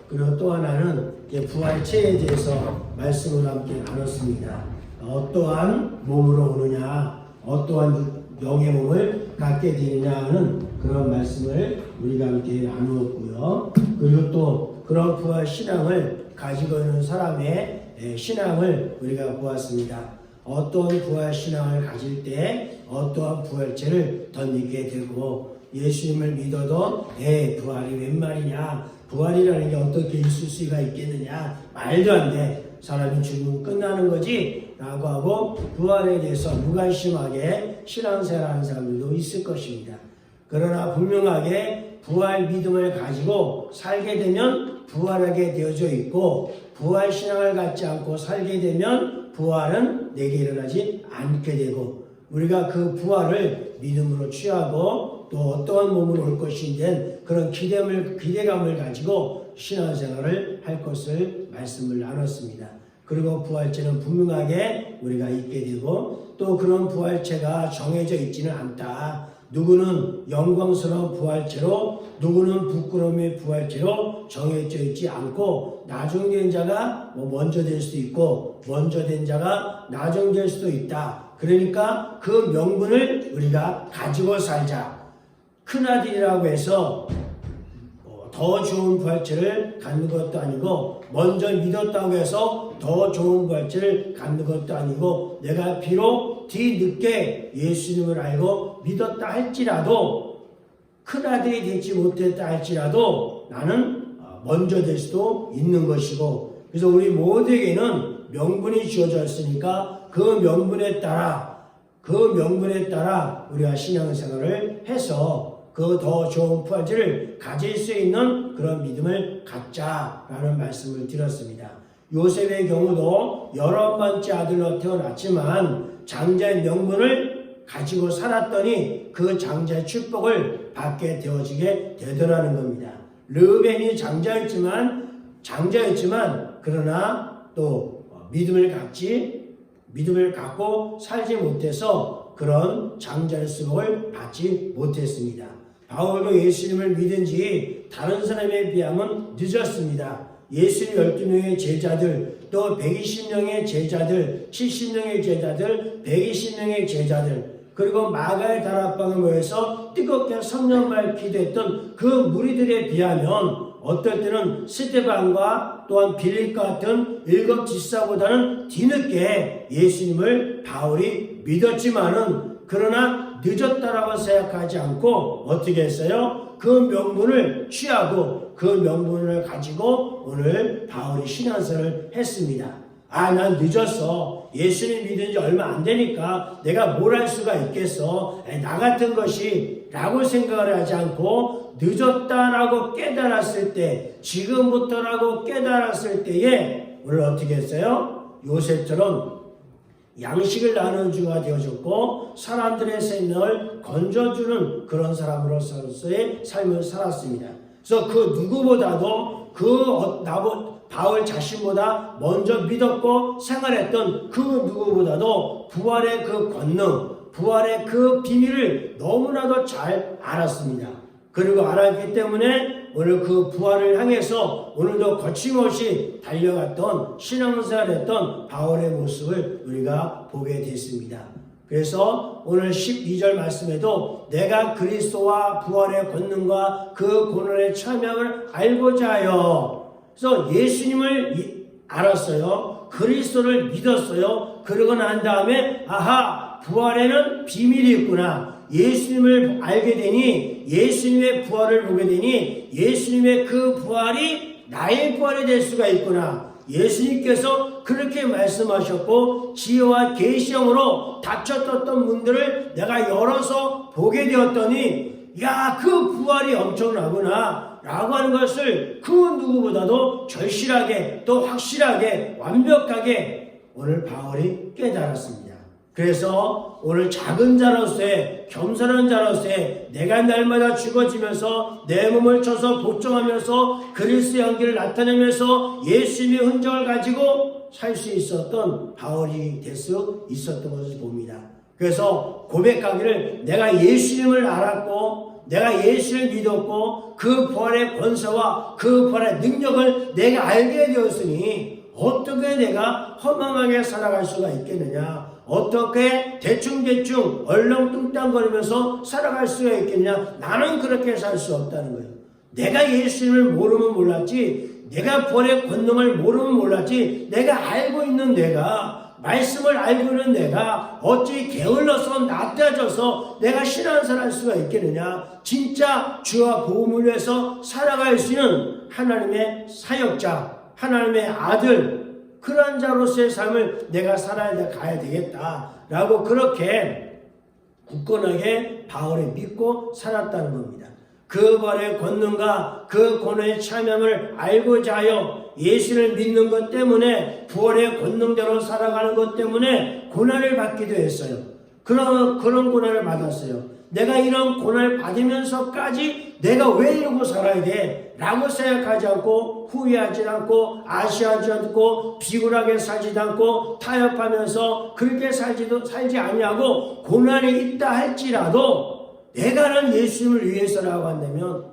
그리고 또 하나는 부활체에 대해서 말씀을 함께 나눴습니다. 어떠한 몸으로 오느냐, 어떠한 영의 몸을 갖게 되느냐 하는 그런 말씀을 우리가 함께 나누었고요. 그리고 또 그런 부활 신앙을 가지고 있는 사람의 신앙을 우리가 보았습니다. 어떠한 부활 신앙을 가질 때 어떠한 부활체를 덧입게 되고, 예수님을 믿어도 부활이 웬 말이냐, 부활이라는 게 어떻게 있을 수가 있겠느냐, 말도 안 돼, 사람이 죽으면 끝나는 거지 라고 하고 부활에 대해서 무관심하게 신앙생활하는 사람들도 있을 것입니다. 그러나 분명하게 부활 믿음을 가지고 살게 되면 부활하게 되어져 있고, 부활 신앙을 갖지 않고 살게 되면 부활은 내게 일어나지 않게 되고, 우리가 그 부활을 믿음으로 취하고 또 어떠한 몸으로 올 것인지 그런 기대감을 가지고 신앙생활을 할 것을 말씀을 나눴습니다. 그리고 부활체는 분명하게 우리가 있게 되고, 또 그런 부활체가 정해져 있지는 않다. 누구는 영광스러운 부활체로, 누구는 부끄러움의 부활체로 정해져 있지 않고, 나중된 자가 먼저 될 수도 있고 먼저 된 자가 나중될 수도 있다. 그러니까 그 명분을 우리가 가지고 살자. 큰아들이라고 해서 더 좋은 부활체를 갖는 것도 아니고, 먼저 믿었다고 해서 더 좋은 부활체를 갖는 것도 아니고, 내가 비록 뒤늦게 예수님을 알고 믿었다 할지라도, 큰아들이 되지 못했다 할지라도 나는 먼저 될 수도 있는 것이고, 그래서 우리 모두에게는 명분이 주어져 있으니까 그 명분에 따라 우리가 신앙생활을 해서 그 더 좋은 부활체를 가질 수 있는 그런 믿음을 갖자라는 말씀을 드렸습니다. 요셉의 경우도 11번째 아들로 태어났지만 장자의 명분을 가지고 살았더니 그 장자의 축복을 받게 되어지게 되더라는 겁니다. 르벤이 장자였지만 그러나 또 믿음을 갖고 살지 못해서 그런 장자의 수복을 받지 못했습니다. 바울도 예수님을 믿은 지 다른 사람에 비하면 늦었습니다. 예수님 12명의 제자들, 또 120명의 제자들, 70명의 제자들, 120명의 제자들, 그리고 마가의 다락방에 모여서 뜨겁게 성령을 기도했던 그 무리들에 비하면 어떨 때는 스데반과 또한 빌립 같은 일곱 지사보다는 뒤늦게 예수님을 바울이 믿었지만은, 그러나 늦었다라고 생각하지 않고 어떻게 했어요? 그 명분을 취하고 그 명분을 가지고 오늘 바울이 신앙생활을 했습니다. 난 늦었어. 예수님 믿은 지 얼마 안 되니까 내가 뭘 할 수가 있겠어. 나 같은 것이 라고 생각을 하지 않고, 늦었다라고 깨달았을 때, 지금부터라고 깨달았을 때에 오늘 어떻게 했어요? 요셉처럼 양식을 나누는 주가 되어졌고, 사람들의 생명을 건져주는 그런 사람으로서의 삶을 살았습니다. 그래서 그 누구보다도 바울 자신보다 먼저 믿었고 생활했던 그 누구보다도 부활의 그 권능, 부활의 그 비밀을 너무나도 잘 알았습니다. 그리고 알았기 때문에 오늘 그 부활을 향해서 오늘도 거침없이 달려갔던 신앙생활했던 바울의 모습을 우리가 보게 됐습니다. 그래서 오늘 12절 말씀에도 내가 그리스도와 부활의 권능과 그 고난의 참여를 알고자 하여, 그래서 예수님을 알았어요. 그리스도를 믿었어요. 그러고 난 다음에 부활에는 비밀이 있구나. 예수님을 알게 되니, 예수님의 부활을 보게 되니, 예수님의 그 부활이 나의 부활이 될 수가 있구나. 예수님께서 그렇게 말씀하셨고, 지혜와 계시형으로 닫혀졌던 문들을 내가 열어서 보게 되었더니, 그 부활이 엄청나구나 라고 하는 것을 그 누구보다도 절실하게, 또 확실하게, 완벽하게 오늘 바울이 깨달았습니다. 그래서 오늘 작은 자로서의, 겸손한 자로서의, 내가 날마다 죽어지면서 내 몸을 쳐서 복종하면서 그리스도의 향기를 나타내면서 예수님의 흔적을 가지고 살 수 있었던 바울이 될 수 있었던 것을 봅니다. 그래서 고백하기를 내가 예수님을 알았고 내가 예수를 믿었고 그 부활의 권세와 그 부활의 능력을 내가 알게 되었으니 어떻게 내가 허망하게 살아갈 수가 있겠느냐, 어떻게 대충대충 얼렁뚱땅거리면서 살아갈 수가 있겠냐. 나는 그렇게 살 수 없다는 거예요. 내가 예수님을 모르면 몰랐지, 내가 부활의 권능을 모르면 몰랐지, 내가 알고 있는 내가, 말씀을 알고 있는 내가 어찌 게을러서 낯다져서 내가 신앙생활 할 수가 있겠느냐. 진짜 주와 복음을 위해서 살아갈 수 있는 하나님의 사역자, 하나님의 아들, 그러한 자로서의 삶을 내가 가야 되겠다라고 그렇게 굳건하게 바울을 믿고 살았다는 겁니다. 그 부활의 권능과 그 고난의 참여를 알고자 하여 예수를 믿는 것 때문에 부활의 권능대로 살아가는 것 때문에 고난을 받기도 했어요. 그런 고난을 받았어요. 내가 이런 고난을 받으면서까지 내가 왜 이러고 살아야 돼? 라고 생각하지 않고 후회하지 않고 아쉬워하지 않고 비굴하게 살지도 않고 타협하면서 그렇게 살지 아니하고 고난이 있다 할지라도 내가 아는 예수님을 위해서라고 한다면,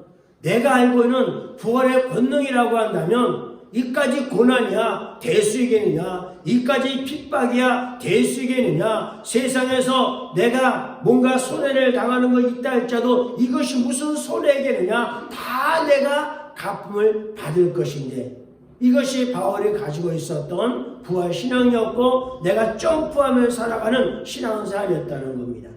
내가 알고 있는 부활의 권능이라고 한다면 이까지 고난이야 대수이겠느냐, 이까지 핍박이야 대수이겠느냐, 세상에서 내가 뭔가 손해를 당하는 거 있다 할지라도 이것이 무슨 손해겠느냐, 다 내가 갚음을 받을 것인데, 이것이 바울이 가지고 있었던 부활 신앙이었고 내가 점프하며 살아가는 신앙생활이었다는 겁니다.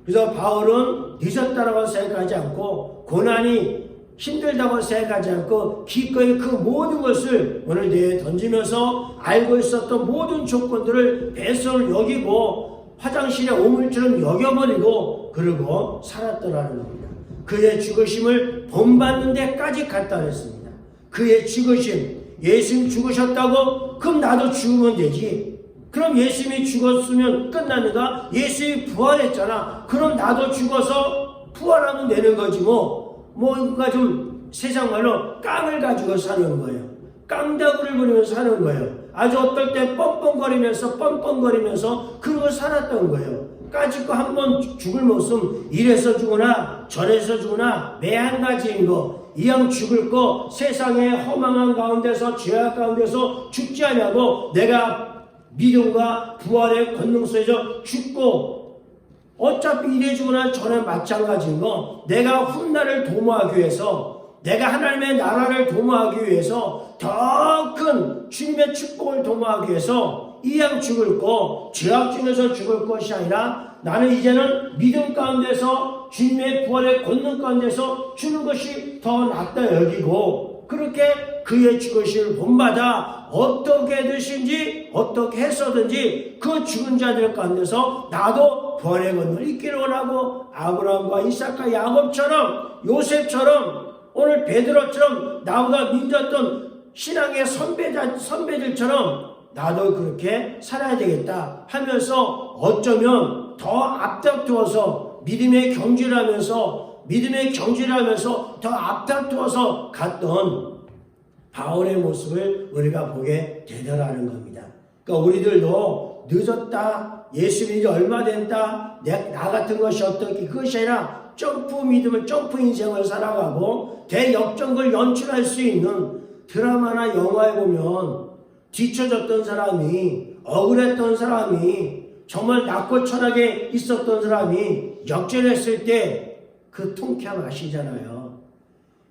그래서 바울은 늦었다라고 생각하지 않고 고난이 힘들다고 생각하지 않고 기꺼이 그 모든 것을 오늘 내에 던지면서 알고 있었던 모든 조건들을 배설을 여기고 화장실에 오물처럼 여겨버리고 그러고 살았더라는 겁니다. 그의 죽으심을 본받는 데까지 갔다 그랬습니다. 그의 죽으심, 예수님 죽으셨다고 그럼 나도 죽으면 되지. 그럼 예수님이 죽었으면 끝나는가? 예수님이 부활했잖아. 그럼 나도 죽어서 부활하면 되는 거지 뭔가 좀 세상 말로 깡을 가지고 사는 거예요. 깡다구를 부리면서 사는 거예요. 아주 어떨 때 뻔뻔거리면서 그러고 살았던 거예요. 까짓거 한 번 죽을 모습, 이래서 죽으나 저래서 죽으나 매 한 가지인 거, 이왕 죽을 거 세상의 허망한 가운데서 죄악 가운데서 죽지 않냐고 내가 믿음과 부활의 권능 속에서 죽고 어차피 이래 죽으나 저래 마찬가지인 거, 내가 훗날을 도모하기 위해서, 내가 하나님의 나라를 도모하기 위해서, 더 큰 주님의 축복을 도모하기 위해서 이왕 죽을 거, 죄악 중에서 죽을 것이 아니라 나는 이제는 믿음 가운데서 주님의 부활의 권능 가운데서 주는 것이 더 낫다 여기고, 그렇게 그의 죽으심을 본받아 어떻게 하든지 어떻게 해서든지 그 죽은 자들 가운데서 나도 부활의 권능을 잊기를 원하고, 아브라함과 이삭과 야곱처럼, 요셉처럼, 오늘 베드로처럼 나보다 믿었던 신앙의 선배들처럼 나도 그렇게 살아야 되겠다 하면서 어쩌면 더 앞다투어서 믿음의 경주를 하면서 더 앞다투어서 갔던 바울의 모습을 우리가 보게 되더라는 겁니다. 그러니까 우리들도 늦었다, 예수 믿은 지 얼마 됐다, 나 같은 것이 어떻게, 그것이 아니라 점프 믿음을, 점프 인생을 살아가고 대역전극을 연출할 수 있는 드라마나 영화에 보면 뒤처졌던 사람이, 억울했던 사람이, 정말 낮고 천하게 있었던 사람이 역전했을 때 그 통쾌함 아시잖아요.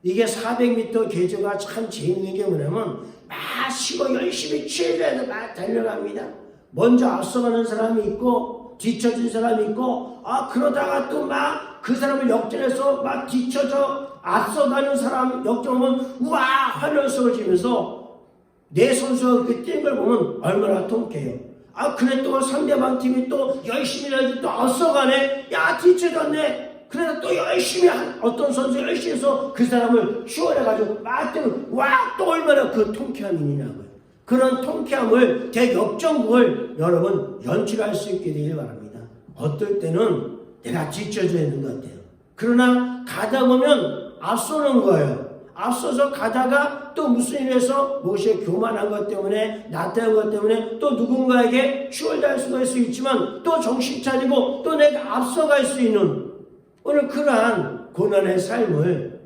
이게 400m 계주가 참 재밌는 게 뭐냐면 마시고 열심히 취해서 막 달려갑니다. 먼저 앞서가는 사람이 있고 뒤처진 사람이 있고, 그러다가 또 막 그 사람을 역전해서 막 뒤쳐져 앞서가는 사람 역전하면 우와 환호성을 지면서 내 선수가 그렇게 뛰는 걸 보면 얼마나 통쾌해요. 그래 또 상대방 팀이 또 열심히 해야지, 또 앞서가네, 야 뒤쳐졌네, 그래서 또 열심히 어떤 선수 열심히 해서 그 사람을 추월해가지고 막 뛰면 와 또 얼마나 그 통쾌함이 있냐고요. 그런 통쾌함을, 대역전극을 여러분 연출할 수 있게 되길 바랍니다. 어떨 때는 내가 뒤쳐져 있는 것 같아요. 그러나 가다 보면 앞서는 거예요. 앞서서 가다가 또 무슨 일에서 무엇이 교만한 것 때문에 나태한 것 때문에 또 누군가에게 추월될 수가 있을 수 있지만 또 정신 차리고 또 내가 앞서갈 수 있는 오늘 그러한 고난의 삶을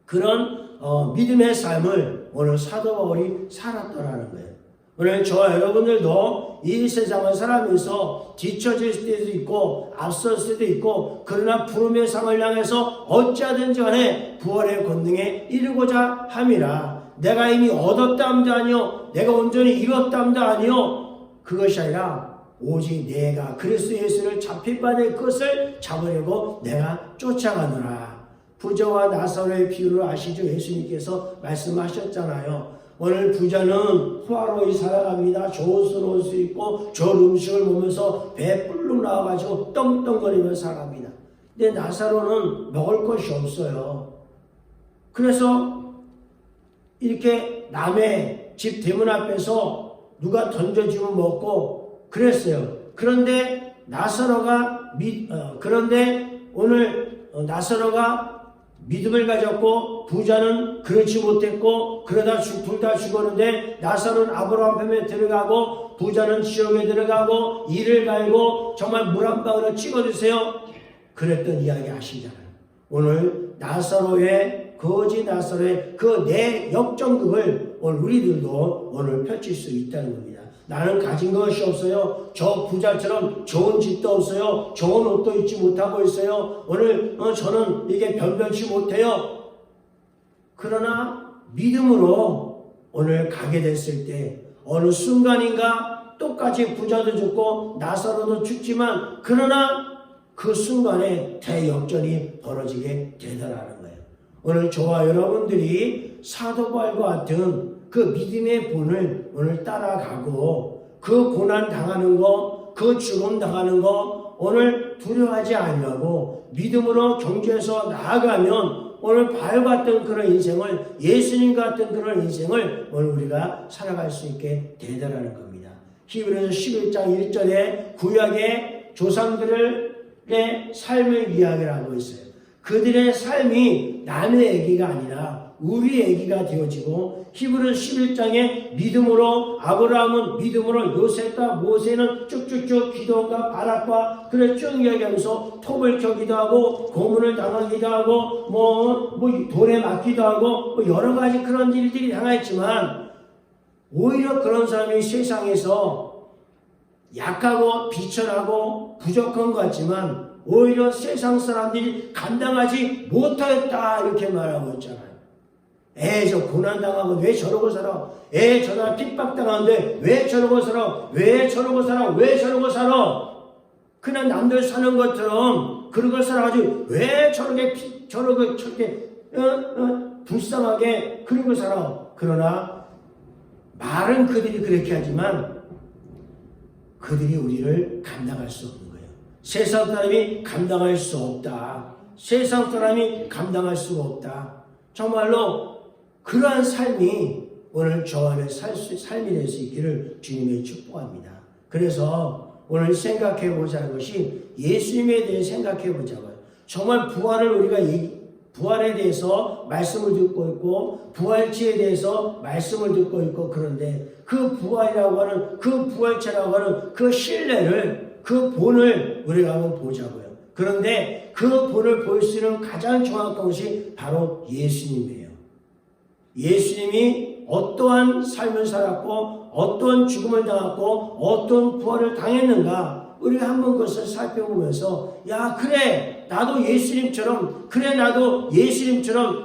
그런 믿음의 삶을 오늘 사도 바울이 살았더라는 거예요. 오늘 저와 여러분들도 이 세상을 살아가면서 뒤처질 수도 있고 앞설 수도 있고 그러나 부름의 상을 향해서 어찌하든지 간에 부활의 권능에 이르고자 함이라. 내가 이미 얻었다함도 아니요 내가 온전히 이뤘다함도 아니요 그것이 아니라 오직 내가 그리스도 예수를 잡힐 바 될 것을 잡으려고 내가 쫓아가노라. 부자와 나사로의 비유를 아시죠? 예수님께서 말씀하셨잖아요. 오늘 부자는 호화로이 살아갑니다. 좋은 옷을 수 있고 좋은 음식을 먹으면서 배 불룩 나와가지고 떵떵거리며 살아갑니다. 근데 나사로는 먹을 것이 없어요. 그래서 이렇게 남의 집 대문 앞에서 누가 던져주면 먹고 그랬어요. 그런데 오늘 나사로가 믿음을 가졌고 부자는 그렇지 못했고 그러다 둘 다 죽었는데 나사로는 아브라함 편에 들어가고 부자는 지옥에 들어가고 이를 갈고 정말 물 한 방울을 찍어주세요. 그랬던 이야기 아시잖아요. 오늘 나사로의 거지 나사로의 그 내 역전극을 오늘 우리들도 오늘 펼칠 수 있다는 겁니다. 나는 가진 것이 없어요. 저 부자처럼 좋은 집도 없어요. 좋은 옷도 입지 못하고 있어요. 오늘 저는 이게 변변치 못해요. 그러나 믿음으로 오늘 가게 됐을 때 어느 순간인가 똑같이 부자도 죽고 나사로도 죽지만 그러나 그 순간에 대역전이 벌어지게 되더라는 거예요. 오늘 저와 여러분들이 사도 바울과 같은 그 믿음의 본을 오늘 따라가고 그 고난 당하는 거, 그 죽음 당하는 거 오늘 두려워하지 않으려고 믿음으로 경주에서 나아가면 오늘 바울 같은 그런 인생을 예수님 같은 그런 인생을 오늘 우리가 살아갈 수 있게 되더라는 겁니다. 히브리서 11장 1절에 구약의 조상들의 삶을 이야기를 하고 있어요. 그들의 삶이 남의 얘기가 아니라 우리의 얘기가 되어지고 히브리서 11장에 믿음으로 아브라함은 믿음으로 요셉과 모세는 쭉쭉쭉 기도원과 바락과 그래 쭉 이야기하면서 톱을 켜기도 하고 고문을 당하기도 하고 뭐 돌에 맞기도 하고 여러 가지 그런 일들이 당했지만 오히려 그런 사람이 세상에서 약하고 비천하고 부족한 것 같지만 오히려 세상 사람들이 감당하지 못하겠다 이렇게 말하고 있잖아요. 저 고난당하고 왜 저러고 살아? 저나 핍박당하는데 왜 저러고 살아? 왜 저러고 살아? 왜 저러고 살아? 그냥 남들 사는 것처럼 그런 걸 살아가지고 왜 저렇게 불쌍하게 그런 걸 살아? 그러나 말은 그들이 그렇게 하지만 그들이 우리를 감당할 수 없는 거예요. 세상 사람이 감당할 수 없다. 세상 사람이 감당할 수가 없다. 정말로 그러한 삶이 오늘 저 안에 삶이 될 수 있기를 주님의 축복합니다. 그래서 오늘 생각해 보자는 것이 예수님에 대해 생각해 보자고요. 정말 부활에 대해서 말씀을 듣고 있고 부활체에 대해서 말씀을 듣고 있고 그런데 그 부활이라고 하는 그 부활체라고 하는 그 신뢰를 그 본을 우리가 한번 보자고요. 그런데 그 본을 볼 수 있는 가장 정확한 것이 바로 예수님이에요. 예수님이 어떠한 삶을 살았고 어떠한 죽음을 당했고 어떤 부활을 당했는가 우리가 한번 그것을 살펴보면서 그래 나도 예수님처럼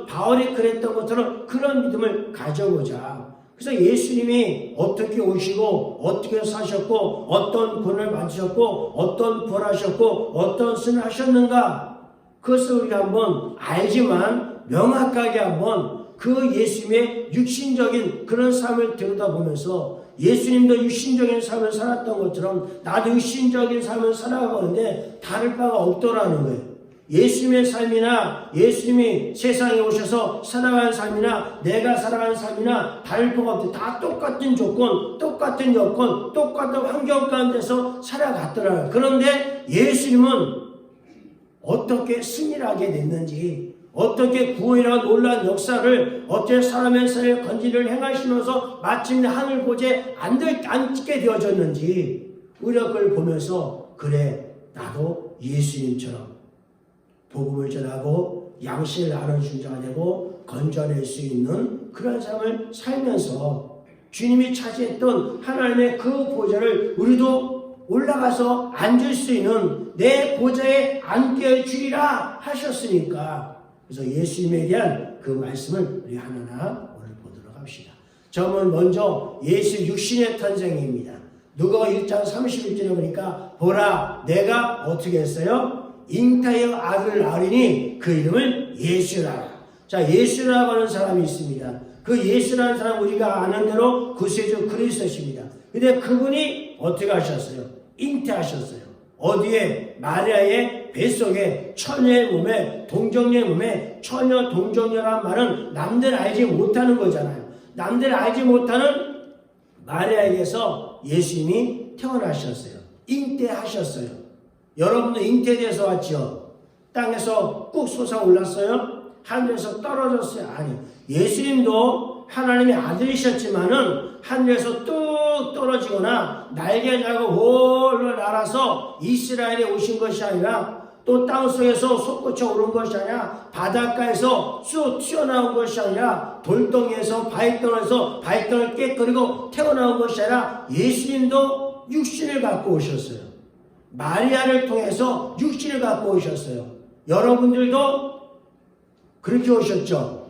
바울이 그랬던 것처럼 그런 믿음을 가져보자. 그래서 예수님이 어떻게 오시고 어떻게 사셨고 어떤 본을 만지셨고 어떤 부활하셨고 어떤 선을 하셨는가 그것을 우리가 한번 알지만 명확하게 한번 그 예수님의 육신적인 그런 삶을 들여다보면서 예수님도 육신적인 삶을 살았던 것처럼 나도 육신적인 삶을 살아가는데 다를 바가 없더라는 거예요. 예수님의 삶이나 예수님이 세상에 오셔서 살아가는 삶이나 내가 살아가는 삶이나 다를 바가 없대. 다 똑같은 조건, 똑같은 여건, 똑같은 환경 가운데서 살아갔더라고요. 그런데 예수님은 어떻게 승리를 하게 됐는지, 어떻게 구원이라는 놀라운 역사를 어떻게 사람의 삶에 건지를 행하시면서 마침내 하늘 고지에 앉게 되어졌는지 우리가 그걸 보면서 그래 나도 예수님처럼 복음을 전하고 양식을 나눠준 자가 되고 건져낼 수 있는 그런 삶을 살면서 주님이 차지했던 하나님의 그 보좌를 우리도 올라가서 앉을 수 있는 내 보좌에 앉게 할 주리라 하셨으니까, 그래서 예수님에 대한 그 말씀을 우리 하나하나 오늘 보도록 합시다. 저는 먼저 예수 육신의 탄생입니다. 누가 1장 31절에 보니까 보라 내가 어떻게 했어요? 잉태의 아들을 낳으리니 그 이름을 예수라. 자, 예수라고 하는 사람이 있습니다. 그 예수라는 사람 우리가 아는 대로 구세주 그리스도십니다. 근데 그분이 어떻게 하셨어요? 잉태하셨어요. 어디에? 마리아의 뱃속에 처녀의 몸에 동정녀의 몸에 처녀 동정녀란 말은 남들 알지 못하는 거잖아요. 남들 알지 못하는 마리아에게서 예수님이 태어나셨어요. 잉태하셨어요. 여러분도 잉태돼서 왔죠? 땅에서 꾹 솟아올랐어요? 하늘에서 떨어졌어요? 아니, 예수님도 하나님의 아들이셨지만은 하늘에서 뚝 떨어지거나 날개 달고 홀로 날아서 이스라엘에 오신 것이 아니라, 또 땅속에서 솟구쳐 오른 것이 아니라, 바닷가에서 쑥 튀어나온 것이 아니라, 돌덩이에서 바위덩을 깨뜨리고 태어나온 것이 아니라 예수님도 육신을 갖고 오셨어요. 마리아를 통해서 육신을 갖고 오셨어요. 여러분들도 그렇게 오셨죠?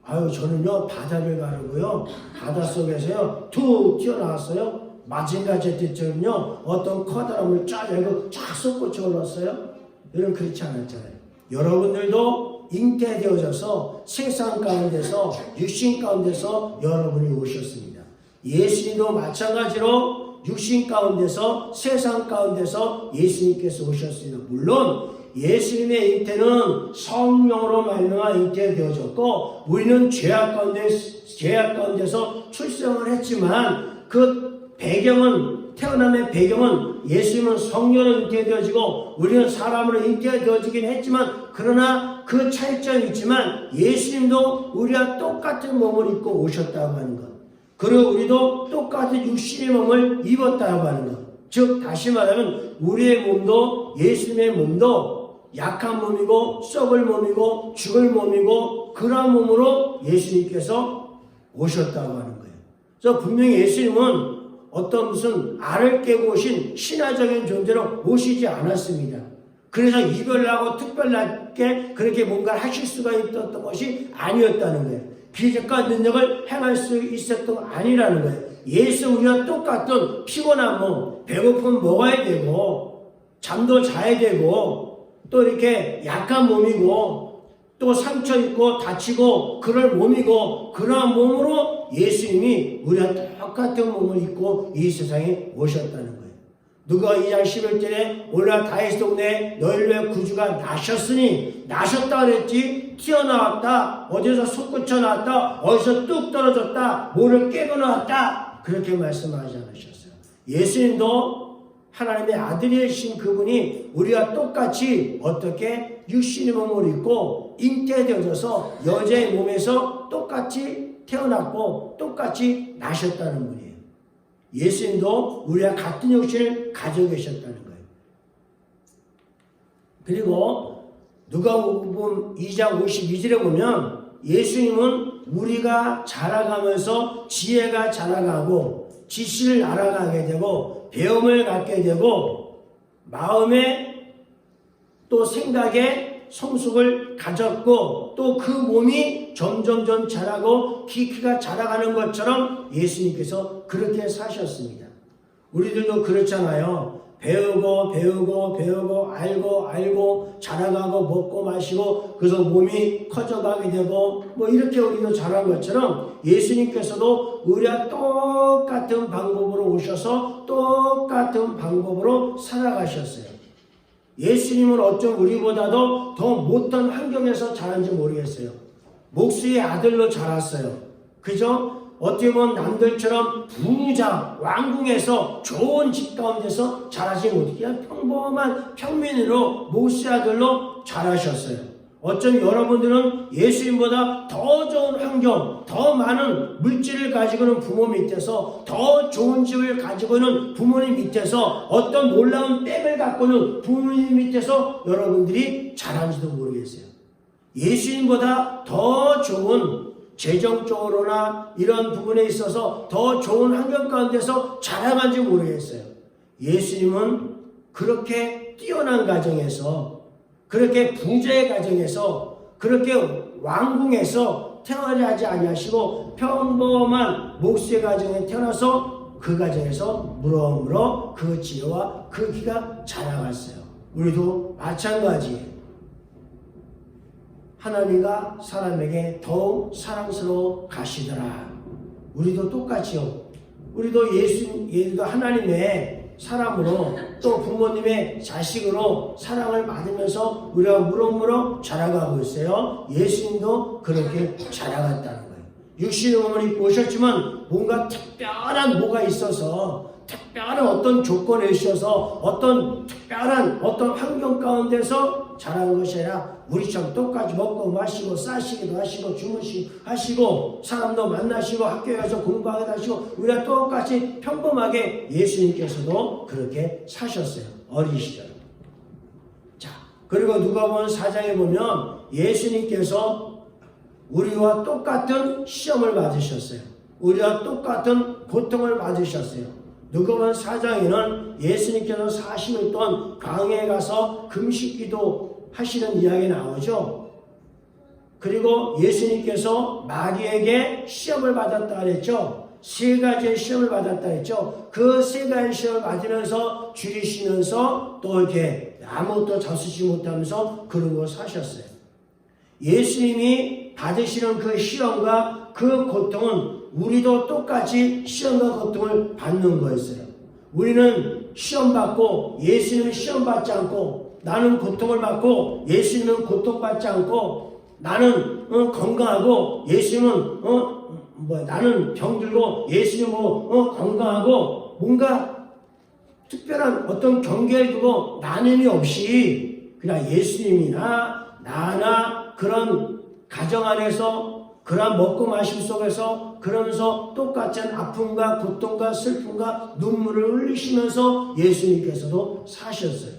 아유, 저는요, 바다를 가르고요, 바닷속에서요, 툭 튀어나왔어요. 마징가 제트처럼요, 어떤 커다란 물을 쫙 열고 쫙 솟구쳐 올랐어요. 이런 그렇지 않았잖아요. 여러분들도 잉태되어져서 세상 가운데서, 육신 가운데서 여러분이 오셨습니다. 예수님도 마찬가지로 육신 가운데서, 세상 가운데서 예수님께서 오셨습니다. 물론, 예수님의 잉태는 성령으로 말미암아 잉태되어졌고, 우리는 죄악 가운데서 출생을 했지만, 그 배경은, 태어남의 배경은 예수님은 성령으로 잉태되어지고 우리는 사람으로 잉태되어지긴 했지만, 그러나 그 차이점이 있지만 예수님도 우리와 똑같은 몸을 입고 오셨다고 하는 것, 그리고 우리도 똑같은 육신의 몸을 입었다고 하는 것, 즉 다시 말하면 우리의 몸도 예수님의 몸도 약한 몸이고 썩을 몸이고 죽을 몸이고 그러한 몸으로 예수님께서 오셨다고 하는 거예요. 그래서 분명히 예수님은 어떤 무슨 알을 깨고 오신 신화적인 존재로 오시지 않았습니다. 그래서 이별나고 특별하게 그렇게 뭔가를 하실 수가 있었던 것이 아니었다는 거예요. 기적과 능력을 행할 수 있었던 거 아니라는 거예요. 예수 우리와 똑같은 피곤한 몸, 배고픔 먹어야 되고 잠도 자야 되고 또 이렇게 약한 몸이고 또 상처 있고 다치고 그럴 몸이고, 그러한 몸으로 예수님이 우리와 똑같은 몸을 입고 이 세상에 오셨다는 거예요. 누가 2장 11절에 올라 다윗 동네에 너희를 위해 구주가 나셨다 그랬지, 튀어나왔다, 어디서 솟구쳐 나왔다, 어디서 뚝 떨어졌다, 뭐를 깨고 나왔다, 그렇게 말씀하지 않으셨어요. 예수님도 하나님의 아들이신 그분이 우리와 똑같이 어떻게 육신의 몸을 입고 잉태되어져서 여자의 몸에서 똑같이 태어났고 똑같이 나셨다는 분이에요. 예수님도 우리와 같은 육신을 가지고 계셨다는 거예요. 그리고 누가복음 2장 52절에 보면 예수님은 우리가 자라가면서 지혜가 자라가고 지식을 알아가게 되고 배움을 갖게 되고 마음에 또 생각에 성숙을 가졌고 또 그 몸이 점점점 자라고 키가 자라가는 것처럼 예수님께서 그렇게 사셨습니다. 우리들도 그렇잖아요. 배우고 알고 자라가고 먹고 마시고 그래서 몸이 커져가게 되고 뭐 이렇게 우리도 자란 것처럼 예수님께서도 우리와 똑같은 방법으로 오셔서 똑같은 방법으로 살아가셨어요. 예수님은 어쩜 우리보다도 더 못한 환경에서 자란지 모르겠어요. 목수의 아들로 자랐어요. 그죠? 어떻게 보면 남들처럼 부자, 왕궁에서 좋은 집 가운데서 자라지 못해 그냥 평범한 평민으로 모세 아들로 자라셨어요. 어쩜 여러분들은 예수님보다 더 좋은 환경, 더 많은 물질을 가지고는 부모 밑에서, 더 좋은 집을 가지고는 부모님 밑에서, 어떤 놀라운 백을 갖고는 부모님 밑에서 여러분들이 자란지도 모르겠어요. 예수님보다 더 좋은 재정적으로나 이런 부분에 있어서 더 좋은 환경 가운데서 자라간지 모르겠어요. 예수님은 그렇게 뛰어난 가정에서, 그렇게 부자의 가정에서, 그렇게 왕궁에서 태어나지 아니하시고 평범한 목수의 가정에 태어나서 그 가정에서 물어물어 그 지혜와 그 기가 자라갔어요. 우리도 마찬가지예요. 하나님과 사람에게 더욱 사랑스러워 가시더라. 우리도 똑같이요. 우리도 예수도 하나님의 사람으로 또 부모님의 자식으로 사랑을 받으면서 우리가 물어물어 자라가고 있어요. 예수님도 그렇게 자라갔다는 거예요. 육신의 몸을 입고 오셨지만 뭔가 특별한 뭐가 있어서, 특별한 어떤 조건에 있어서, 어떤 특별한 어떤 환경 가운데서 자란 것이 아니라 우리처럼 똑같이 먹고 마시고 싸시기도 하시고 주무시고 하시고 사람도 만나시고 학교에 가서 공부하기도 하시고 우리가 똑같이 평범하게 예수님께서도 그렇게 사셨어요. 어린 시절. 자, 그리고 누가복음 4장에 보면 예수님께서 우리와 똑같은 시험을 받으셨어요. 우리와 똑같은 고통을 받으셨어요. 누가복음 4장에는 예수님께서 40일 동안 광야에 가서 금식기도 하시는 이야기 나오죠. 그리고 예수님께서 마귀에게 시험을 받았다 그랬죠. 세 가지의 시험을 받았다 그랬죠. 그 세 가지 시험을 받으면서 줄이시면서 또 이렇게 아무것도 잡수지 못하면서 그러고 사셨어요. 예수님이 받으시는 그 시험과 그 고통은 우리도 똑같이 시험과 고통을 받는 거였어요. 우리는 시험받고 예수님은 시험받지 않고, 나는 고통을 받고 예수님은 고통받지 않고, 나는 건강하고 예수님은 나는 병들고 예수님은 건강하고, 뭔가 특별한 어떤 경계를 두고 나눔이 없이 그냥 예수님이나 나나 그런 가정 안에서 그런 먹고 마심 속에서 그러면서 똑같은 아픔과 고통과 슬픔과 눈물을 흘리시면서 예수님께서도 사셨어요.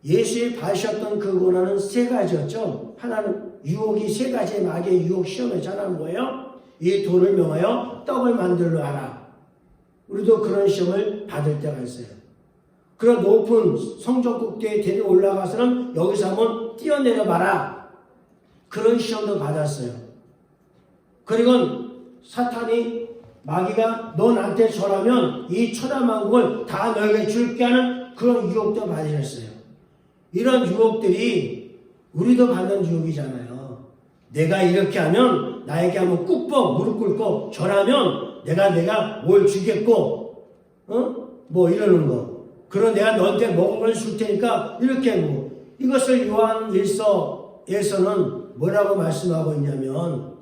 예수님이 받으셨던 그 고난은 세 가지였죠. 하나는 유혹이 세 가지의 마귀의 유혹 시험에 하나는 뭐예요? 이 돌을 명하여 떡을 만들러 하라. 우리도 그런 시험을 받을 때가 있어요. 그런 높은 성전 꼭대기에 데리고 올라가서는 여기서 한번 뛰어내려 봐라. 그런 시험도 받았어요. 그리고 사탄이 마귀가 너 나한테 절하면 이 천하만국을 다 너에게 줄게 하는 그런 유혹도 받으셨어요. 이런 유혹들이 우리도 받는 유혹이잖아요. 내가 이렇게 하면 나에게 한번 꾹뻑 무릎 꿇고 절하면 내가 뭘 주겠고 뭐 이러는 거. 그럼 내가 너한테 먹은 걸 줄 테니까 이렇게 이것을 요한 1서에서는 뭐라고 말씀하고 있냐면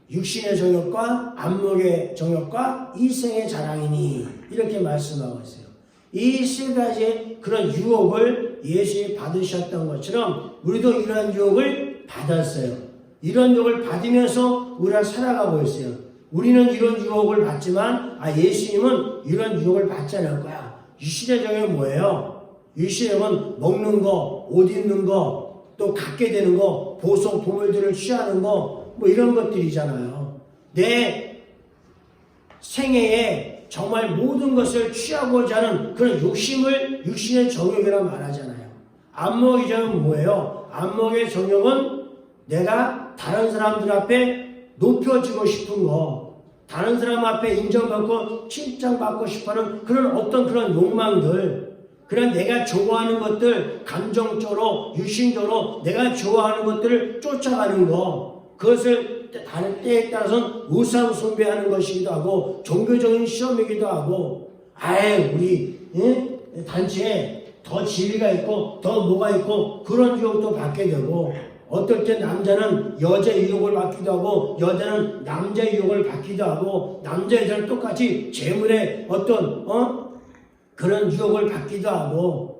육신의 정욕과 안목의 정욕과 이생의 자랑이니 이렇게 말씀하고 있어요. 이 세 가지의 그런 유혹을 예수님이 받으셨던 것처럼 우리도 이런 유혹을 받았어요. 이런 유혹을 받으면서 우리가 살아가고 있어요. 우리는 이런 유혹을 받지만 예수님은 이런 유혹을 받지 않을 거야. 육신의 정욕이 뭐예요? 육신의 정욕은 먹는 거, 옷 입는 거, 또 갖게 되는 거, 보석, 보물들을 취하는 거, 뭐 이런 것들이잖아요. 내 생애에 정말 모든 것을 취하고자 하는 그런 욕심을 육신의 정욕이라고 말하잖아요. 안목의 정욕은 뭐예요? 안목의 정욕은 내가 다른 사람들 앞에 높여지고 싶은 거, 다른 사람 앞에 인정받고 칭찬받고 싶어하는 그런 어떤 그런 욕망들, 그런 내가 좋아하는 것들, 감정적으로, 육신적으로 내가 좋아하는 것들을 쫓아가는 거, 그것을 다른 때에 따라서는 우상 숭배하는 것이기도 하고 종교적인 시험이기도 하고, 우리 단체에 더 진리가 있고 더 뭐가 있고 그런 유혹도 받게 되고, 어떨 때 남자는 여자의 유혹을 받기도 하고 여자는 남자의 유혹을 받기도 하고 남자 여자는 똑같이 재물의 어떤 그런 유혹을 받기도 하고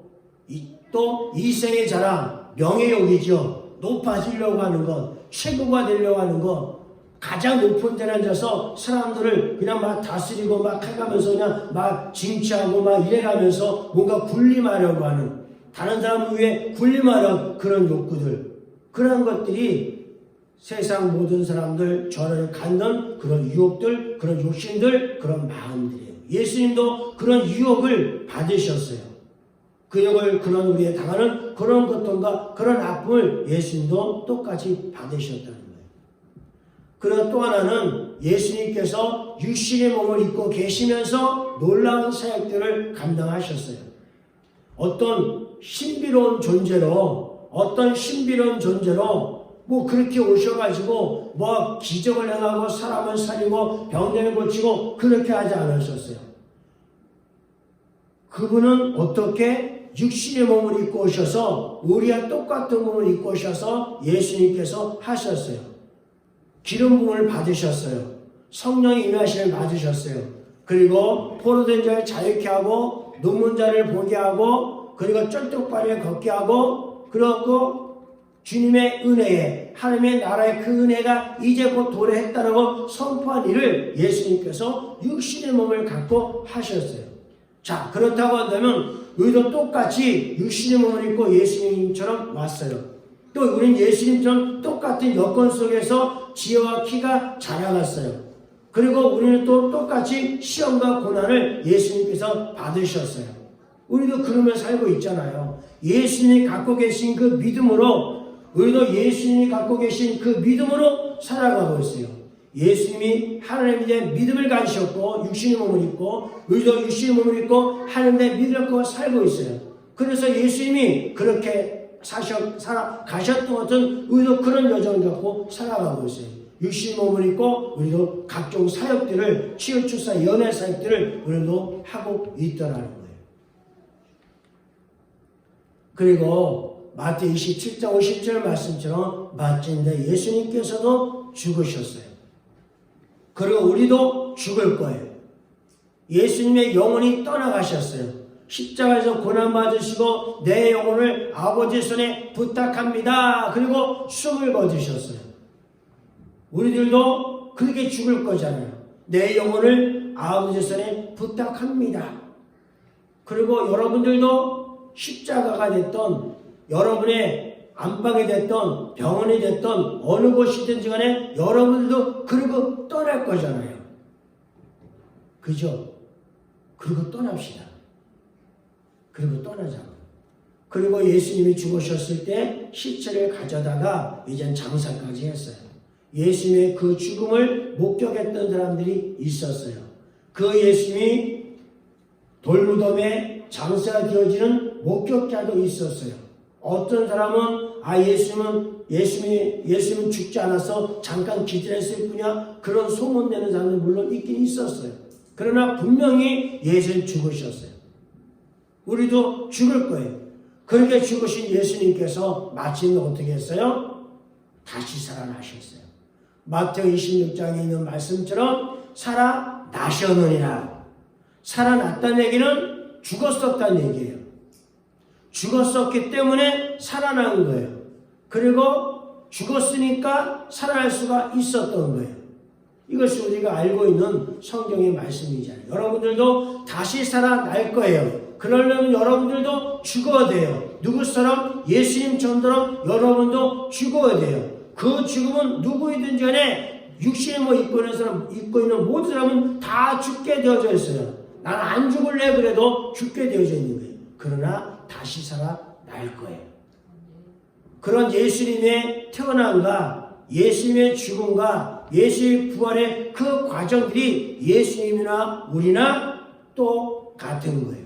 또 이생의 자랑, 명예욕이죠. 높아지려고 하는 것, 최고가 되려고 하는 것, 가장 높은 데에 앉아서 사람들을 그냥 막 다스리고 막 해가면서 그냥 막 징치하고 막 이래가면서 뭔가 군림하려고 하는, 다른 사람 위에 군림하려는 그런 욕구들, 그런 것들이 세상 모든 사람들 저를 갖는 그런 유혹들, 그런 욕심들, 그런 마음들이에요. 예수님도 그런 유혹을 받으셨어요. 그 유혹을 그런 우리에 당하는 그런 고통과 그런 아픔을 예수님도 똑같이 받으셨다는 거예요. 그리고 또 하나는 예수님께서 육신의 몸을 입고 계시면서 놀라운 사역들을 감당하셨어요. 어떤 신비로운 존재로 뭐 그렇게 오셔가지고 뭐 기적을 행하고 사람을 살리고 병자를 고치고 그렇게 하지 않으셨어요. 그분은 어떻게 육신의 몸을 입고 오셔서 우리와 똑같은 몸을 입고 오셔서 예수님께서 하셨어요. 기름 부음을 받으셨어요. 성령의 임하심을 받으셨어요. 그리고 포로된 자를 자유케 하고 눈먼 자를 보게 하고 그리고 쩔뚝발에 걷게 하고 그러고 주님의 은혜에 하나님의 나라의 그 은혜가 이제 곧 도래했다라고 선포한 일을 예수님께서 육신의 몸을 갖고 하셨어요. 자, 그렇다고 한다면 우리도 똑같이 육신의 몸을 입고 예수님처럼 왔어요. 또 우리는 예수님처럼 똑같은 여건 속에서 지혜와 키가 자라났어요. 그리고 우리는 또 똑같이 시험과 고난을 예수님께서 받으셨어요. 우리도 그러며 살고 있잖아요. 예수님이 갖고 계신 그 믿음으로 우리도 예수님이 갖고 계신 그 믿음으로 살아가고 있어요. 예수님이 하나님의 믿음을 가지셨고 육신의 몸을 입고 우리도 육신의 몸을 입고 하나님의 믿음을 갖고 살고 있어요. 그래서 예수님이 그렇게 가셨던 것은 우리도 그런 여정을 갖고 살아가고 있어요. 육신의 몸을 입고 우리도 각종 사역들을 치유출사 연애 사역들을 우리도 하고 있더라는 거예요. 그리고 마태 27장 50절 말씀처럼 마침내 예수님께서도 죽으셨어요. 그리고 우리도 죽을 거예요. 예수님의 영혼이 떠나가셨어요. 십자가에서 고난받으시고 내 영혼을 아버지 손에 부탁합니다. 그리고 숨을 거두셨어요. 우리들도 그렇게 죽을 거잖아요. 내 영혼을 아버지 손에 부탁합니다. 그리고 여러분들도 십자가가 됐던 여러분의 안방이 됐던 병원이 됐던 어느 곳이든지 간에 여러분들도 그리고 떠날 거잖아요. 그죠? 그리고 떠납시다. 그리고 떠나자고. 그리고 예수님이 죽으셨을 때 시체를 가져다가 이젠 장사까지 했어요. 예수님의 그 죽음을 목격했던 사람들이 있었어요. 그 예수님이 돌무덤에 장사가 되어지는 목격자도 있었어요. 어떤 사람은 예수님은 죽지 않아서 잠깐 기절했을 뿐이야 그런 소문내는 사람은 물론 있긴 있었어요. 그러나 분명히 예수님 죽으셨어요. 우리도 죽을 거예요. 그렇게 죽으신 예수님께서 마침내 어떻게 했어요? 다시 살아나셨어요. 마태오 26장에 있는 말씀처럼 살아나셨느니라. 살아났다는 얘기는 죽었었다는 얘기예요. 죽었었기 때문에 살아난 거예요. 그리고 죽었으니까 살아날 수가 있었던 거예요. 이것이 우리가 알고 있는 성경의 말씀이잖아요. 여러분들도 다시 살아날 거예요. 그러려면 여러분들도 죽어야 돼요. 누구처럼? 예수님처럼 여러분도 죽어야 돼요. 그 죽음은 누구이든지 간에 육신의 뭐 입고 있는 사람, 입고 있는 모든 사람은 다 죽게 되어져 있어요. 난 안 죽을래 그래도 죽게 되어져 있는 거예요. 그러나 다시 살아날 거예요. 그런 예수님의 태어남과 예수님의 죽음과 예수의 부활의 그 과정들이 예수님이나 우리나 또 같은 거예요.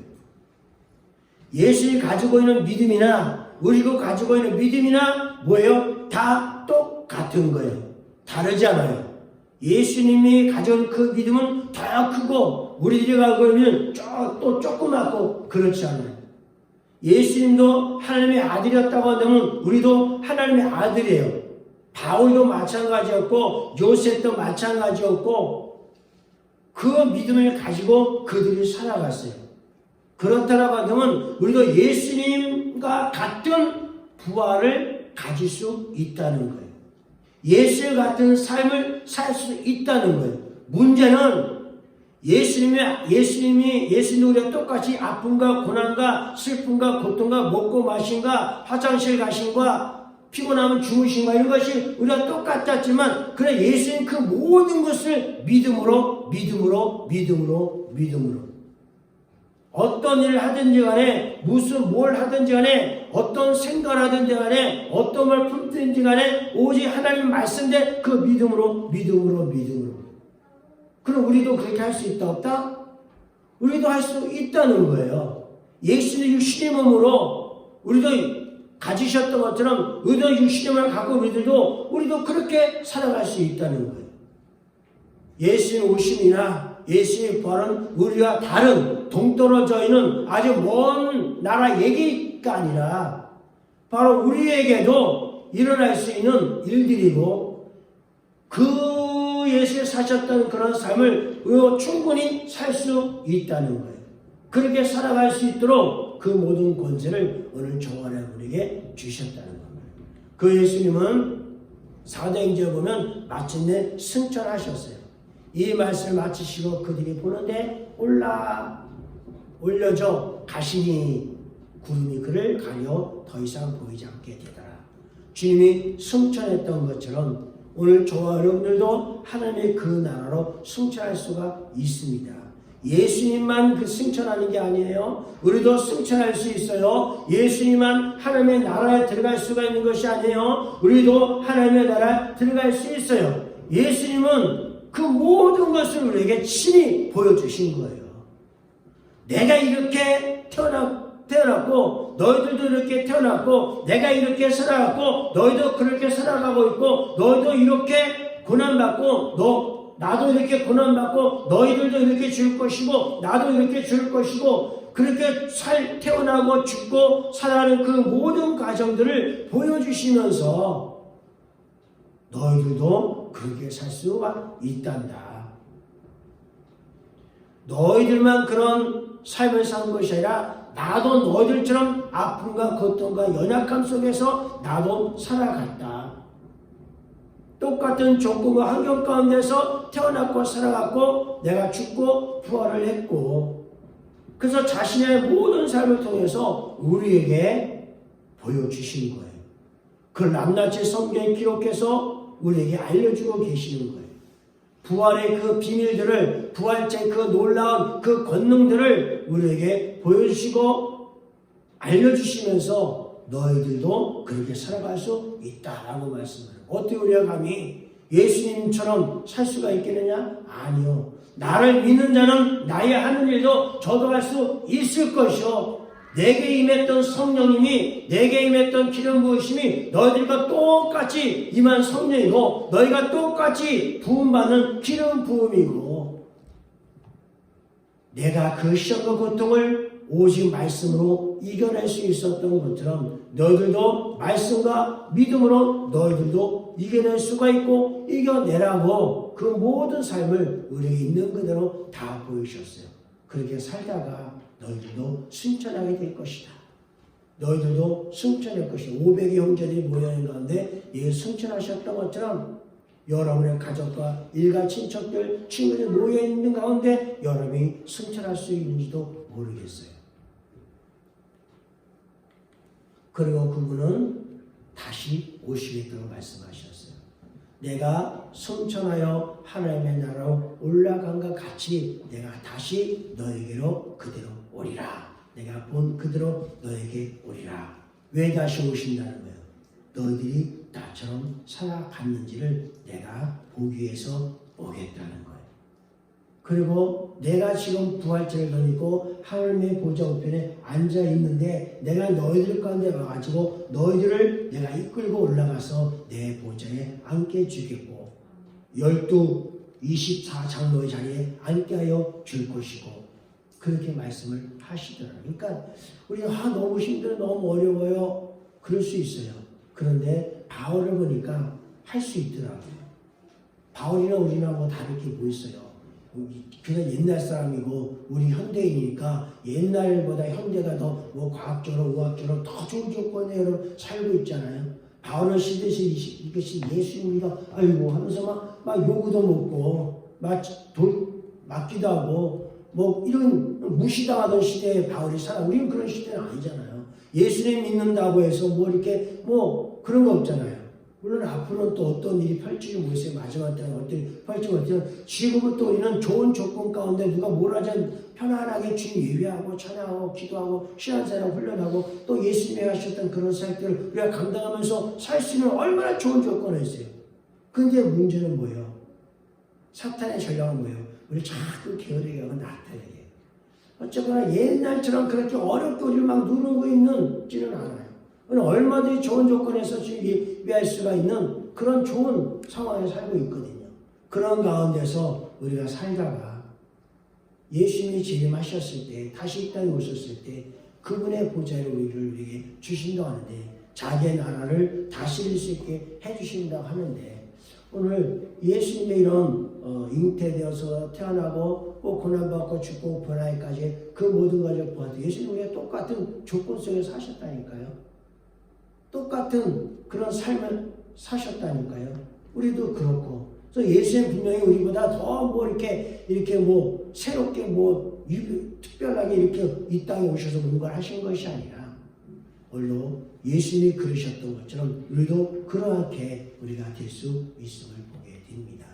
예수님이 가지고 있는 믿음이나 우리가 가지고 있는 믿음이나 뭐예요? 다 똑같은 거예요. 다르지 않아요. 예수님이 가져온 그 믿음은 더 크고 우리들이 가지고 있는 또 조그맣고 그렇지 않아요. 예수님도 하나님의 아들이었다고 한다면 우리도 하나님의 아들이에요. 바울도 마찬가지였고 요셉도 마찬가지였고 그 믿음을 가지고 그들이 살아갔어요. 그렇다고 한다면 우리도 예수님과 같은 부활을 가질 수 있다는 거예요. 예수 같은 삶을 살 수 있다는 거예요. 문제는 예수님이 우리가 똑같이 아픔과 고난과 슬픔과 고통과 먹고 마신과 화장실 가신과 피곤하면 주무신과 이런 것이 우리가 똑같았지만 그래 예수님 그 모든 것을 믿음으로 어떤 일을 하든지 간에 뭘 하든지 간에 어떤 생각을 하든지 간에 어떤 걸 품든지 간에 오직 하나님 말씀대 그 믿음으로 그럼 우리도 그렇게 할 수 있다 없다? 우리도 할 수 있다는 거예요. 예수님의 육신의 몸으로 우리도 가지셨던 것처럼 우리도 육신의 몸을 갖고 우리도 그렇게 살아갈 수 있다는 거예요. 예수님의 오심이나 예수님의 부활은 우리와 다른 동떨어져 있는 아주 먼 나라 얘기가 아니라 바로 우리에게도 일어날 수 있는 일들이고 그 예수님 사셨던 그런 삶을 충분히 살 수 있다는 거예요. 그렇게 살아갈 수 있도록 그 모든 권세를 오늘 정원에 우리에게 주셨다는 겁니다. 그 예수님은 사도행전에 보면 마침내 승천하셨어요. 이 말씀을 마치시고 그들이 보는데 올려져 가시니 구름이 그를 가려 더 이상 보이지 않게 되더라. 주님이 승천했던 것처럼 오늘 저와 여러분들도 하나님의 그 나라로 승천할 수가 있습니다. 예수님만 그 승천하는 게 아니에요. 우리도 승천할 수 있어요. 예수님만 하나님의 나라에 들어갈 수가 있는 것이 아니에요. 우리도 하나님의 나라에 들어갈 수 있어요. 예수님은 그 모든 것을 우리에게 친히 보여주신 거예요. 내가 이렇게 태어났고 너희들도 이렇게 태어났고 내가 이렇게 살아갔고 너희도 그렇게 살아가고 있고 너희도 이렇게 고난받고 나도 이렇게 고난받고 너희들도 이렇게 줄 것이고 나도 이렇게 줄 것이고 그렇게 태어나고 죽고 살아가는 그 모든 과정들을 보여주시면서 너희들도 그렇게 살 수가 있단다. 너희들만 그런 삶을 산 것이 아니라 나도 너희들처럼 아픔과 고통과 연약함 속에서 나도 살아갔다. 똑같은 조건과 환경 가운데서 태어났고 살아갔고 내가 죽고 부활을 했고 그래서 자신의 모든 삶을 통해서 우리에게 보여주신 거예요. 그걸 낱낱이 성경에 기록해서 우리에게 알려주고 계시는 거예요. 부활의 그 비밀들을 부활체의 그 놀라운 그 권능들을 우리에게 보여주시고 알려주시면서 너희들도 그렇게 살아갈 수 있다라고 말씀을. 어떻게 우리가 감히 예수님처럼 살 수가 있겠느냐? 아니요. 나를 믿는 자는 나의 하는 일도 저도 할 수 있을 것이요. 내게 임했던 성령님이 내게 임했던 기름 부으심이 너희들과 똑같이 임한 성령이고 너희가 똑같이 부음받는 기름 부음이고 내가 그 시험과 고통을 오직 말씀으로 이겨낼 수 있었던 것처럼 너희들도 말씀과 믿음으로 너희들도 이겨낼 수가 있고 이겨내라고 그 모든 삶을 우리에게 있는 그대로 다 보여주셨어요. 그렇게 살다가 너희들도 승천하게 될 것이다. 너희들도 승천할 것이다. 500의 형제들이 모여있는 가운데 승천하셨던 것처럼 여러분의 가족과 일가 친척들, 친구들이 모여있는 가운데 여러분이 승천할 수 있는지도 모르겠어요. 그리고 그분은 다시 오시겠다고 말씀하셨어요. 내가 승천하여 하나님의 나라로 올라간 것 같이 내가 다시 너에게로 그대로 오리라. 내가 본 그대로 너에게 오리라. 왜 다시 오신다는 거예요? 너희들이 나처럼 살아갔는지를 내가 보기 위해서 오겠다는 거예요. 그리고 내가 지금 부활체를 던지고 하나님의 보좌 우편에 앉아 있는데 내가 너희들 가운데 와가지고 너희들을 내가 이끌고 올라가서 내 보좌에 앉게 주겠고 24장로의 자리에 앉게 하여 줄 것이고 그렇게 말씀을 하시더라고요. 그러니까 우리가 너무 힘들어, 너무 어려워요. 그럴 수 있어요. 그런데 바울을 보니까 할 수 있더라고요. 바울이나 우리나 뭐 다를 게 뭐 있어요. 그냥 옛날 사람이고 우리 현대인이니까 옛날보다 현대가 더 뭐 과학적으로 우학적으로 더 좋은 조건에 살고 있잖아요. 바울은 시듯이 이것이 예수님이다 아이고 하면서 막 요구도 먹고 막 맞기도 하고 뭐 이런 무시당하던 시대에 바울이 살아. 우리는 그런 시대는 아니잖아요. 예수님 믿는다고 해서 뭐 이렇게 뭐 그런 거 없잖아요. 물론 앞으로는 또 어떤 일이 펼칠지 모르겠어요. 마지막 때는 어떤 일이 펼칠지 모르겠지만 지금부터 우리는 좋은 조건 가운데 누가 뭘 하든 편안하게 주님 예배하고 찬양하고 기도하고 신앙생활 훈련하고 또 예수님이 하셨던 그런 사역들을 우리가 감당하면서 살 수 있는 얼마나 좋은 조건이 있어요. 근데 문제는 뭐예요? 사탄의 전략은 뭐예요? 우리 자꾸 게으르게 하고 나타내게. 어쨌거나 옛날처럼 그렇게 어렵게 우리를 막 누르고 있는지는 않아요. 얼마든지 좋은 조건에서 예배할 수가 있는 그런 좋은 상황에 살고 있거든요. 그런 가운데서 우리가 살다가 예수님이 재림하셨을 때, 다시 이 땅에 오셨을 때 그분의 보좌를 우리에게 주신다고 하는데, 자기의 나라를 다스릴 수 있게 해주신다고 하는데, 오늘 예수님의 이런 잉태되어서 태어나고 꼭 고난받고 죽고 부활하기까지 그 모든 것을 보아도 예수님 우리가 똑같은 조건 속에서 사셨다니까요. 똑같은 그런 삶을 사셨다니까요. 우리도 그렇고. 그래서 예수님 분명히 우리보다 더 뭐 이렇게 뭐 새롭게 뭐 특별하게 이렇게 이 땅에 오셔서 뭔가를 하신 것이 아니라, 물론 예수님이 그러셨던 것처럼 우리도 그렇게 우리가 될 수 있음을 보게 됩니다.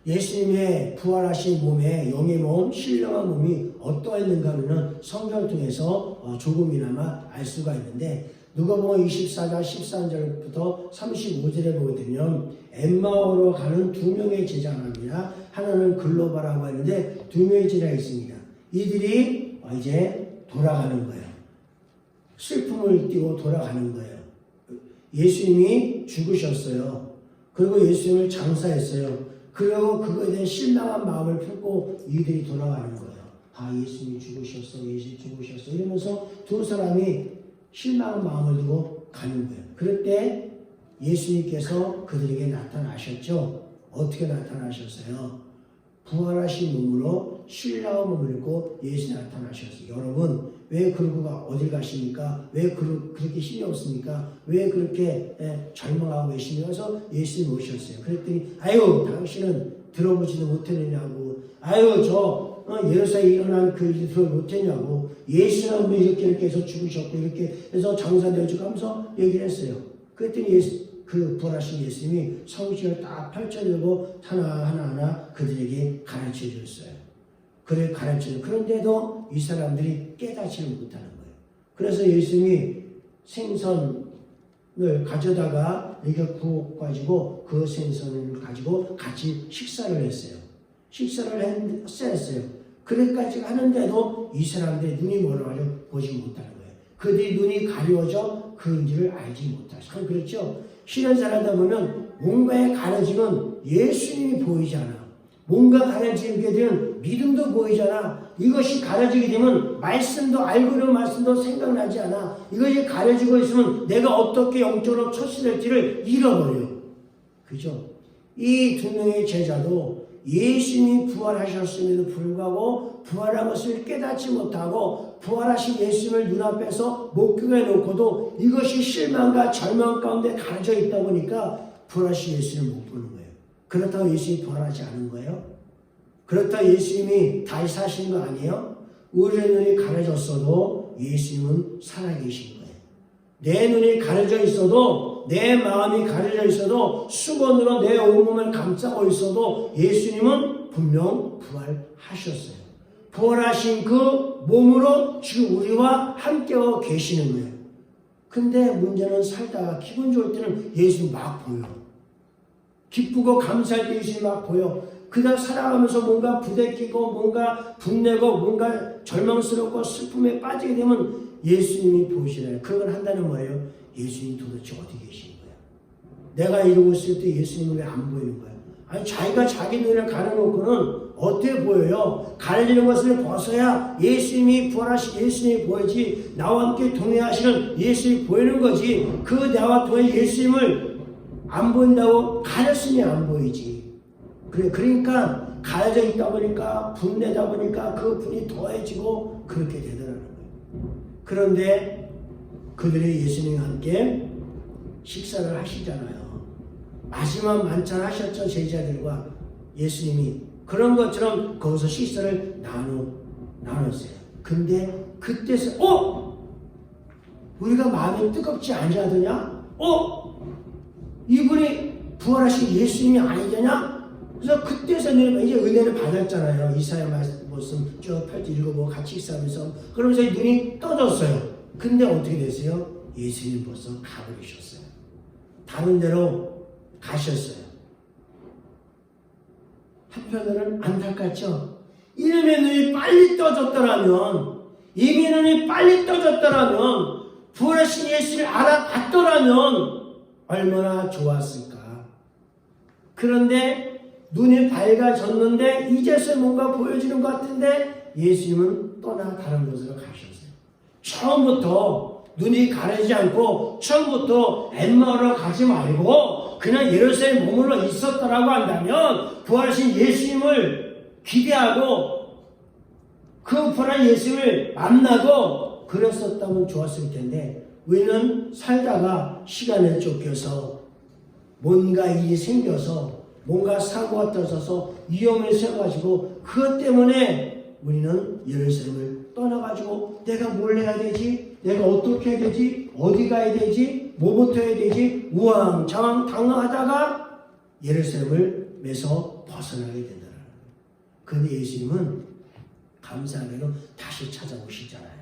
예수님의 부활하신 몸에 영의 몸, 신령한 몸이 어떠했는가 하면 성경을 통해서 조금이나마 알 수가 있는데, 누가복음 24장 13절부터 35절에 보게 되면 엠마오로 가는 두 명의 제자가 합니다. 하나는 글로바라고 하는데 두 명의 제자가 있습니다. 이들이 이제 돌아가는 거예요. 슬픔을 띠고 돌아가는 거예요. 예수님이 죽으셨어요. 그리고 예수님을 장사했어요. 그리고 그거에 대한 실망한 마음을 품고 이들이 돌아가는 거예요. 예수님이 죽으셨어, 예수님이 죽으셨어 이러면서 두 사람이 실망한 마음을 두고 가는 거예요. 그럴 때 예수님께서 그들에게 나타나셨죠. 어떻게 나타나셨어요? 부활하신 몸으로 신랑한 몸을 입고 예수님 나타나셨어요. 여러분, 왜 그러고 어딜 가십니까? 왜 그렇게 힘이 없습니까? 왜 그렇게 절망하고 계십니까? 그래서 예수님 오셨어요. 그랬더니 아유, 당신은 들어보지도 못했느냐고. 아유, 예루살렘에 일어난 그 일을 들어 못했냐고. 예수는 뭐 이렇게 해서 죽으셨고 이렇게 해서 장사되어지고 하면서 얘기를 했어요. 그랬더니 그 부활하신 예수님이 성경을 딱 펼쳐들고 하나하나 그들에게 가르쳐 줬어요. 그래 가르쳐요. 그런데도 이 사람들이 깨닫지를 못하는 거예요. 그래서 예수님이 생선을 가져다가 이렇게 구워가지고 그 생선을 가지고 같이 식사를 했어요. 식사를 했어요. 그래까지 하는데도 이 사람들의 눈이 멀어가지고 보지 못하는 거예요. 그들이 눈이 가려져 그인지를 알지 못하죠. 참 그렇죠. 신앙생활하다 보면 뭔가에 가려지면 예수님이 보이잖아. 뭔가 가려지게 되면 믿음도 보이잖아. 이것이 가려지게 되면 말씀도 알고 있는 말씀도 생각나지 않아. 이것이 가려지고 있으면 내가 어떻게 영적으로 처신할지를 잃어버려. 그죠? 이 두 명의 제자도 예수님이 부활하셨음에도 불구하고 부활한 것을 깨닫지 못하고 부활하신 예수님을 눈앞에서 목격해 놓고도 이것이 실망과 절망 가운데 가려져 있다 보니까 부활하신 예수님을 못 보는 거예요. 그렇다고 예수님이 부활하지 않은 거예요? 그렇다고 예수님이 다시 사신 거 아니에요? 우리의 눈이 가려졌어도 예수님은 살아계신 거예요. 내 눈이 가려져 있어도, 내 마음이 가려져 있어도, 수건으로 내 온몸을 감싸고 있어도 예수님은 분명 부활하셨어요. 부활하신 그 몸으로 지금 우리와 함께하고 계시는 거예요. 근데 문제는 살다가 기분 좋을 때는 예수님 막 보여. 기쁘고 감사할 때 예수님 막 보여. 그냥 살아가면서 뭔가 부대끼고 뭔가 분내고 뭔가 절망스럽고 슬픔에 빠지게 되면 예수님이 보시나요? 그걸 한다는 거예요. 예수님이 도대체 어디 계신 거야? 내가 이러고 있을 때 예수님은 왜 안 보이는 거야? 아니 자기가 자기 눈을 가려놓고는 어떻게 보여요? 가려지는 것을 벗어야 예수님이 부활하신 예수님이 보이지, 나와 함께 동행하시는 예수님이 보이는 거지. 그 나와 동행 예수님을 안 보인다고 가렸으니 안 보이지. 그러니까 가려져 있다 보니까, 분내다 보니까 그 분이 더해지고 그렇게 되더라는 거예요. 그런데 그들이 예수님과 함께 식사를 하시잖아요. 마지막 만찬 하셨죠, 제자들과 예수님이. 그런 것처럼 거기서 식사를 나눴어요. 근데 그때서 우리가 마음이 뜨겁지 않으냐? 이분이 부활하신 예수님이 아니냐? 그래서 그때서 이제 은혜를 받았잖아요. 이사야 말씀 쭉 펼쳐 읽어보고 같이 식사하면서. 그러면서 눈이 떠졌어요. 근데 어떻게 됐어요? 예수님 벌써 가버리셨어요. 다른 데로 가셨어요. 한편으로는 안타깝죠. 이놈의 눈이 빨리 떠졌더라면, 이미 눈이 빨리 떠졌더라면, 부활하신 예수를 알아봤더라면 얼마나 좋았을까. 그런데 눈이 밝아졌는데 이제서 뭔가 보여지는 것 같은데 예수님은 떠나 다른 곳으로 가셨어요. 처음부터 눈이 가리지 않고 처음부터 엠마오로 가지 말고 그냥 예루살렘에 머물러 있었다라고 한다면 부활하신 예수님을 기대하고 그 부활한 예수님을 만나고 그랬었다면 좋았을 텐데, 우리는 살다가 시간에 쫓겨서 뭔가 일이 생겨서 뭔가 사고가 터져서 위험에 서가지고 그것 때문에 우리는 예루살렘을 떠나가지고 내가 뭘 해야 되지? 내가 어떻게 해야 되지? 어디 가야 되지? 뭐부터 해야 되지? 우왕좌왕 당황하다가 예루살렘을 매서 벗어나게 된다. 그런데 예수님은 감사하게도 다시 찾아오시잖아요.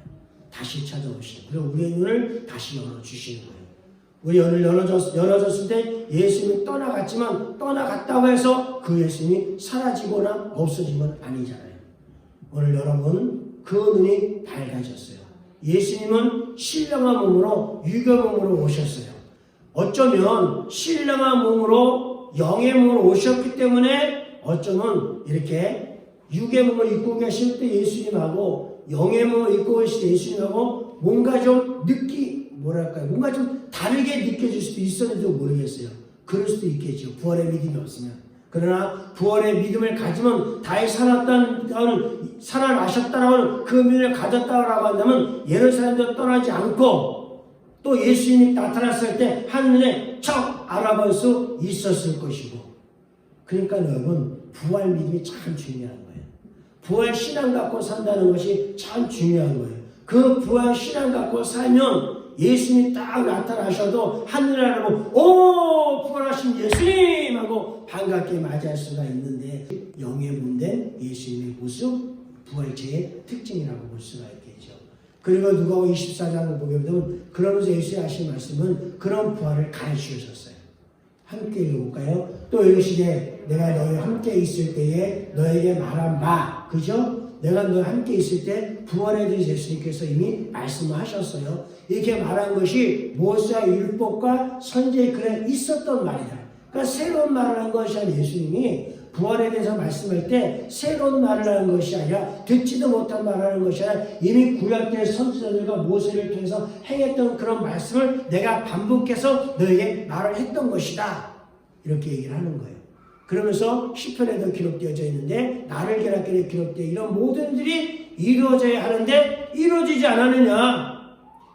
다시 찾아오시죠. 그리고 우리의 눈을 다시 열어주시는 거예요. 우리 오늘 열어졌을 때 예수님이 떠나갔지만 떠나갔다고 해서 그 예수님이 사라지거나 없어진 건 아니잖아요. 오늘 여러분 그 눈이 밝아졌어요. 예수님은 신령한 몸으로 유교 몸으로 오셨어요. 어쩌면 신령한 몸으로 영의 몸으로 오셨기 때문에 어쩌면 이렇게 육의 몸을 입고 계실 때 예수님하고 영의 몸을 입고 계실 때 예수님하고 뭔가 좀 뭔가 좀 다르게 느껴질 수도 있었는지도 모르겠어요. 그럴 수도 있겠죠. 부활의 믿음이 없으면. 그러나 부활의 믿음을 가지면 다시 살아나셨다라고 하는 그 믿음을 가졌다고 한다면 예루살렘도 떠나지 않고 또 예수님이 나타났을 때 한눈에 척 알아볼 수 있었을 것이고. 그러니까 여러분 부활 믿음이 참 중요한 거예요. 부활 신앙 갖고 산다는 것이 참 중요한 거예요. 그 부활 신앙 갖고 살면 예수님이 딱 나타나셔도 하늘 알아보고 부활하신 예수님 하고 반갑게 맞이할 수가 있는데, 영의 몸된 예수님의 모습, 부활체의 특징이라고 볼 수가 있겠죠. 그리고 누가복음 24장을 보게 되면 그러면서 예수님이 하신 말씀은 그런 부활을 가르치셨어요. 함께 읽어볼까요? 또 이르시되 내가 너희와 함께 있을 때에 너에게 말한 바, 그죠? 내가 너와 함께 있을 때 부활에 대해서 예수님께서 이미 말씀을 하셨어요. 이렇게 말한 것이 모세와 율법과 선지의 글에 있었던 말이다. 그러니까 새로운 말을 한 것이 아니라 예수님이 부활에 대해서 말씀할 때 새로운 말을 하는 것이 아니라 듣지도 못한 말을 하는 것이 아니라 이미 구약의 선지자들과 모세를 통해서 행했던 그런 말씀을 내가 반복해서 너에게 말을 했던 것이다. 이렇게 얘기를 하는 거예요. 그러면서 시편에도 기록되어져 있는데 나를 깨닫게 기록되어 이런 모든 일이 이루어져야 하는데 이루어지지 않았느냐.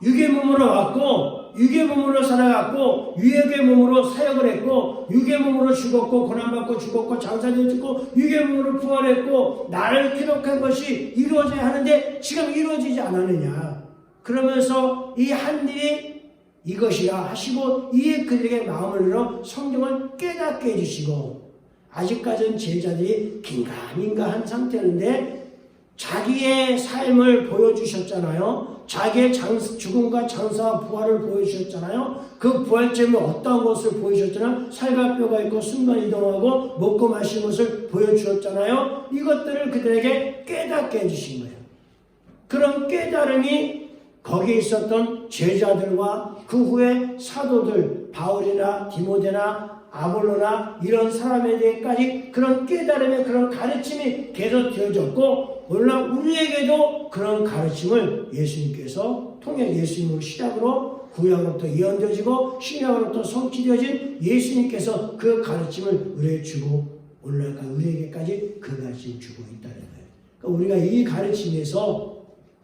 육의 몸으로 왔고 육의 몸으로 살아갔고 육의 몸으로 사역을 했고 육의 몸으로 죽었고 고난받고 죽었고 장사되어 죽고 육의 몸으로 부활했고 나를 기록한 것이 이루어져야 하는데 지금 이루어지지 않았느냐. 그러면서 이 한 일이 이것이라 하시고 이에 그들에게 마음을 열어 성경을 깨닫게 해주시고, 아직까지는 제자들이 긴가민가한 상태인데 자기의 삶을 보여주셨잖아요. 자기의 죽음과 장사와 부활을 보여주셨잖아요. 그 부활점이 어떤 것을 보여주셨잖아요. 살과 뼈가 있고 순간 이동하고 먹고 마시는 것을 보여주셨잖아요. 이것들을 그들에게 깨닫게 해주신 거예요. 그런 깨달음이 거기에 있었던 제자들과 그 후에 사도들 바울이나 디모데나 아볼로나 이런 사람에게까지 그런 깨달음의 그런 가르침이 계속 되어졌고, 물론 우리에게도 그런 가르침을 예수님께서 통해 예수님을 시작으로 구약으로부터 예언되어지고 신약으로부터 성취되어진 예수님께서 그 가르침을 우리에게 주고 올라가 우리에게까지 그 가르침을 주고 있다는 거예요. 그러니까 우리가 이 가르침에서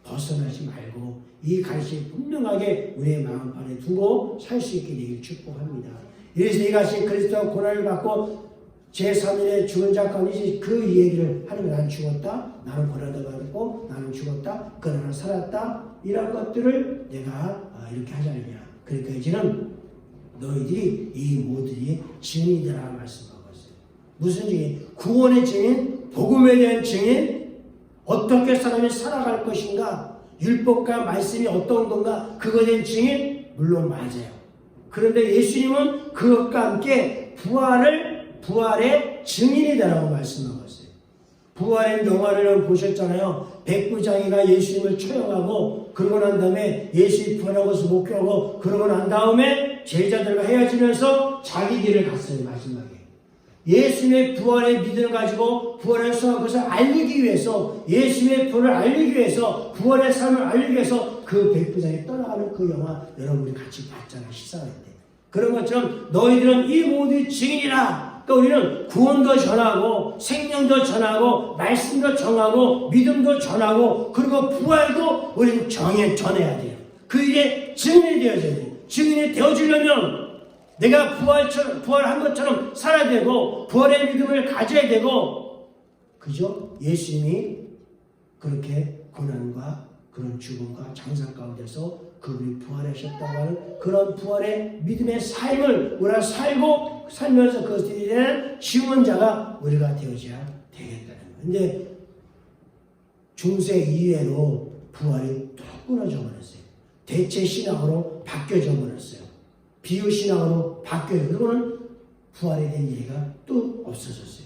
벗어나지 말고 이 가르침을 분명하게 우리의 마음판에 두고 살 수 있게 되기를 축복합니다. 이래서 이같이 그리스도가 고난을 받고 제3일에 죽은 자 가운데 그 얘기를 하는 거예요. 나는 죽었다. 나는 고난을 받았고 나는 죽었다. 그러나 살았다. 이런 것들을 내가 이렇게 하자느냐. 그러니까 이제는 너희들이 이 모든이 증인이라 말씀하고 있어요. 무슨 증인? 구원의 증인, 복음에 대한 증인, 어떻게 사람이 살아갈 것인가, 율법과 말씀이 어떤 건가, 그거에 대한 증인, 물론 맞아요. 그런데 예수님은 그것과 함께 부활의 증인이다라고 말씀하고 있어요. 부활의 영화를 보셨잖아요. 백부장이가 예수님을 처형하고 그러고 난 다음에 예수님이 부활한 것을 목격하고 그러고 난 다음에 제자들과 헤어지면서 자기 길을 갔어요. 마지막에. 예수님의 부활의 믿음을 가지고 부활의 성한 것을 알리기 위해서, 예수님의 부활을 알리기 위해서, 부활의 삶을 알리기 위해서 그 백부장이 떠나가는 그 영화 여러분이 같이 봤잖아요. 시사할 때. 그런 것처럼 너희들은 이 모든 증인이라. 그러니까 우리는 구원도 전하고 생명도 전하고 말씀도 전하고 믿음도 전하고 그리고 부활도 우리는 전해야 돼요. 그 일에 증인이 되어져야 돼요. 증인이 되어주려면 내가 부활한 것처럼 살아야 되고 부활의 믿음을 가져야 되고, 그죠? 예수님이 그렇게 고난과 그런 죽음과 장사 가운데서 그분이 부활하셨다고 하는 그런 부활의 믿음의 삶을 우리가 살면서 그것에 대한 증언자가 우리가 되어져야 되겠다는 거예요. 근데 중세 이후로 부활이 또 끊어져 버렸어요. 대체 신앙으로 바뀌어져 버렸어요. 비유 신앙으로 바뀌어요. 그러고는 부활에 대한 얘기가 또 없어졌어요.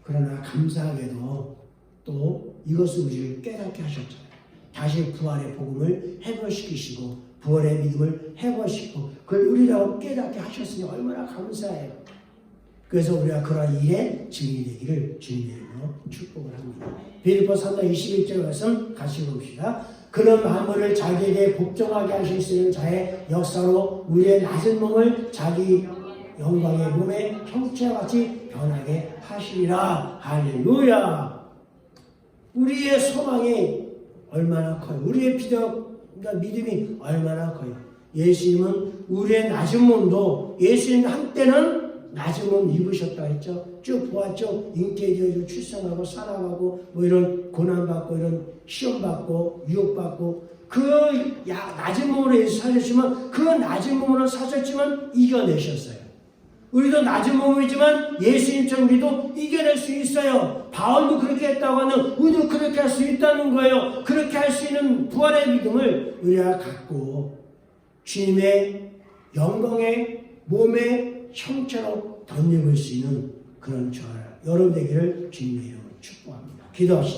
그러나 감사하게도 또 이것을 우리를 깨닫게 하셨잖아요. 다시 부활의 복음을 회복시키시고 부활의 믿음을 회복시키고 그걸 우리라고 깨닫게 하셨으니 얼마나 감사해요. 그래서 우리가 그런 일에 증인이 되기를 주님의 이름으로 축복을 합니다. 빌립보 3장 21절 말씀 같이 봅시다. 그런 만물을 자기에게 복종하게 하실 수 있는 자의 역사로 우리의 낮은 몸을 자기 영광의 몸의 형체와 같이 변하게 하시리라. 할렐루야. 우리의 소망이 얼마나 커요. 우리의 믿음이 얼마나 커요. 예수님은 우리의 낮은 몸도, 예수님 한때는 낮은 몸 입으셨다 했죠. 쭉 보았죠. 잉태되어지고 출생하고 살아가고 뭐 이런 고난받고 이런 시험받고 유혹받고 그 낮은 몸으로 예수 사셨지만 그 낮은 몸으로 사셨지만 이겨내셨어요. 우리도 낮은 몸이지만 예수님처럼 우리도 이겨낼 수 있어요. 바울도 그렇게 했다고 하는 우리도 그렇게 할 수 있다는 거예요. 그렇게 할 수 있는 부활의 믿음을 우리가 갖고 주님의 영광의 몸의 형체로 덧입을 수 있는 그런 여러분 되기를 주님의 이름으로 축복합니다. 기도합시다.